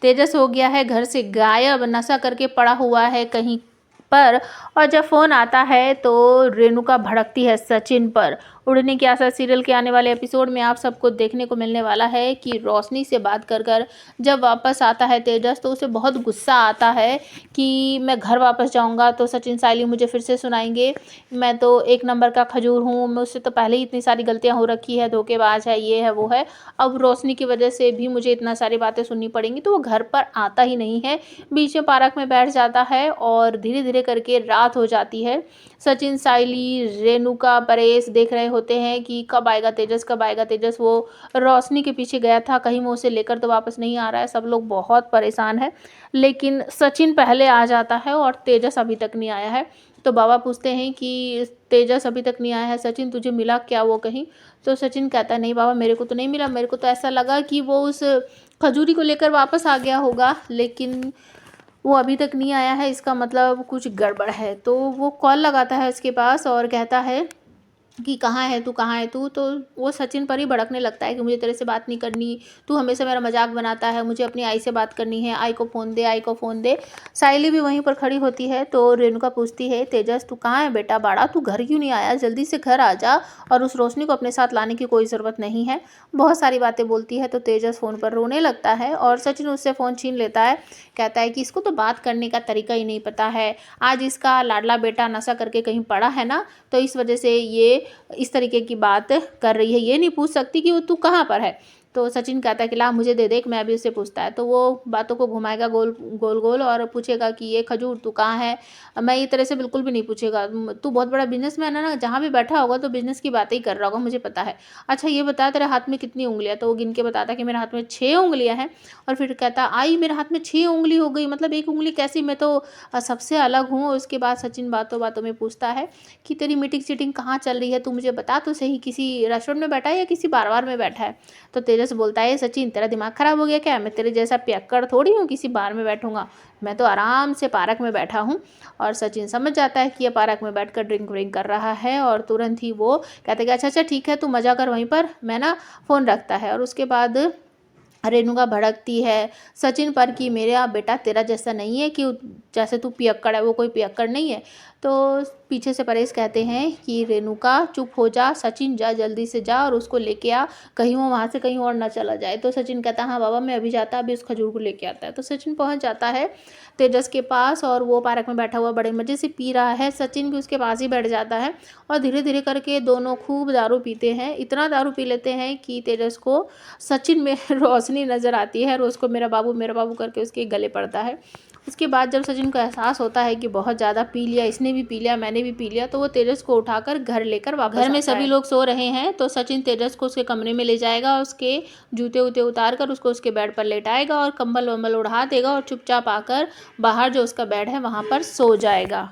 तेजस हो गया है घर से गायब, नशा करके पड़ा हुआ है कहीं पर। और जब फ़ोन आता है तो रेणुका भड़कती है सचिन पर। उड़ने की आशा सीरियल के आने वाले एपिसोड में आप सबको देखने को मिलने वाला है कि रोशनी से बात कर कर जब वापस आता है तेजस, तो उसे बहुत गुस्सा आता है कि मैं घर वापस जाऊंगा तो सचिन साइली मुझे फिर से सुनाएंगे, मैं तो एक नंबर का खजूर हूँ, मुझसे तो पहले ही इतनी सारी गलतियाँ हो रखी है, धोखेबाज है, ये है वो है, अब रोशनी की वजह से भी मुझे इतना सारी बातें सुननी पड़ेंगी। तो वो घर पर आता ही नहीं है, बीच में पार्क में बैठ जाता है और धीरे धीरे करके रात हो जाती है। सचिन, साइली, रेणुका, परेश देख रहे होते हैं कि कब आएगा तेजस, कब आएगा तेजस। वो रोशनी के पीछे गया था, कहीं वो उसे लेकर तो वापस नहीं आ रहा है। सब लोग बहुत परेशान है, लेकिन सचिन पहले आ जाता है और तेजस अभी तक नहीं आया है। तो बाबा पूछते हैं कि तेजस अभी तक नहीं आया है, सचिन तुझे मिला क्या वो कहीं? तो सचिन कहता है नहीं बाबा, मेरे को तो नहीं मिला, मेरे को तो ऐसा लगा कि वो उस खजूरी को लेकर वापस आ गया होगा, लेकिन वो अभी तक नहीं आया है, इसका मतलब कुछ गड़बड़ है। तो वो कॉल लगाता है उसके पास और कहता है कि कहाँ है तू, कहाँ है तू? तो वो सचिन पर ही भड़कने लगता है कि मुझे तेरे से बात नहीं करनी, तू हमेशा मेरा मजाक बनाता है, मुझे अपनी आई से बात करनी है, आई को फ़ोन दे, आई को फ़ोन दे। साइली भी वहीं पर खड़ी होती है तो रेणुका पूछती है तेजस तू कहाँ है बेटा बाड़ा, तू घर क्यों नहीं आया? जल्दी से घर आ जा, और उस रोशनी को अपने साथ लाने की कोई ज़रूरत नहीं है। बहुत सारी बातें बोलती है तो तेजस फ़ोन पर रोने लगता है और सचिन उससे फ़ोन छीन लेता है। कहता है कि इसको तो बात करने का तरीका ही नहीं पता है, आज इसका लाडला बेटा नशा करके कहीं पड़ा है ना, तो इस वजह से ये इस तरीके की बात कर रही है, ये नहीं पूछ सकती कि वो तू कहाँ पर है। तो सचिन कहता है कि ला मुझे दे दे, मैं भी उससे पूछता है। तो वो बातों को घुमाएगा गोल गोल गोल और पूछेगा कि ये खजूर तू कहाँ है? मैं ये तरह से बिल्कुल भी नहीं पूछेगा, तू बहुत बड़ा बिजनेसमैन है ना, जहाँ भी बैठा होगा तो बिजनेस की बातें ही कर रहा होगा, मुझे पता है। अच्छा ये बता तेरे हाथ में कितनी उंगलियाँ? तो वो गिन के बताता है कि मेरे हाथ में 6 उंगलियाँ हैं। और फिर कहता आई मेरे हाथ में 6 उंगली हो गई, मतलब एक उंगली कैसी, मैं तो सबसे अलग हूँ। उसके बाद सचिन बातों बातों में पूछता है कि तेरी मीटिंग सीटिंग कहाँ चल रही है, तू मुझे बता तो सही, किसी रेस्टोरेंट में बैठा है या किसी बार में बैठा है? तो तेजस बोलता है सचिन तेरा दिमाग खराब हो गया क्या? मैं तेरे जैसा पियक्कड़ थोड़ी हूँ किसी बार में बैठूंगा, मैं तो आराम से पार्क में बैठा हूँ। और सचिन समझ जाता है कि ये पार्क में बैठकर ड्रिंक व्रिंक कर रहा है और तुरंत ही वो कहते कि अच्छा अच्छा ठीक है तू मजा कर वहीं पर, मैं ना फ़ोन रखता है। और उसके बाद रेणुका भड़कती है सचिन पर कि मेरा बेटा तेरा जैसा नहीं है कि जैसे तू पियक्कड़ है, वो कोई पियक्कड़ नहीं है। तो पीछे से परेश कहते हैं कि रेणुका चुप हो जा, सचिन जा जल्दी से जा और उसको लेके आ, कहीं वो वहाँ से कहीं और ना चला जाए। तो सचिन कहता है हाँ बाबा मैं अभी जाता, अभी उस खजूर को लेके आता है। तो सचिन पहुँच जाता है तेजस के पास और वो पार्क में बैठा हुआ बड़े मज़े से पी रहा है, सचिन भी उसके पास ही बैठ जाता है और धीरे धीरे करके दोनों खूब दारू पीते हैं। इतना दारू पी लेते हैं कि तेजस को सचिन में रोशनी नज़र आती है और उसको मेरा बाबू करके उसके गले पड़ता है। उसके बाद जब सचिन को एहसास होता है कि बहुत ज़्यादा पी लिया, इसने भी पी लिया, मैंने भी पी लिया, तो वो तेजस को उठाकर घर लेकर वापस घर में सभी लोग सो रहे हैं तो सचिन तेजस को उसके कमरे में ले जाएगा, उसके जूते वूते उतार कर उसको उसके बेड पर लेटाएगा और कंबल वम्बल उड़ा देगा और चुपचाप आकर बाहर जो उसका बेड है वहाँ पर सो जाएगा।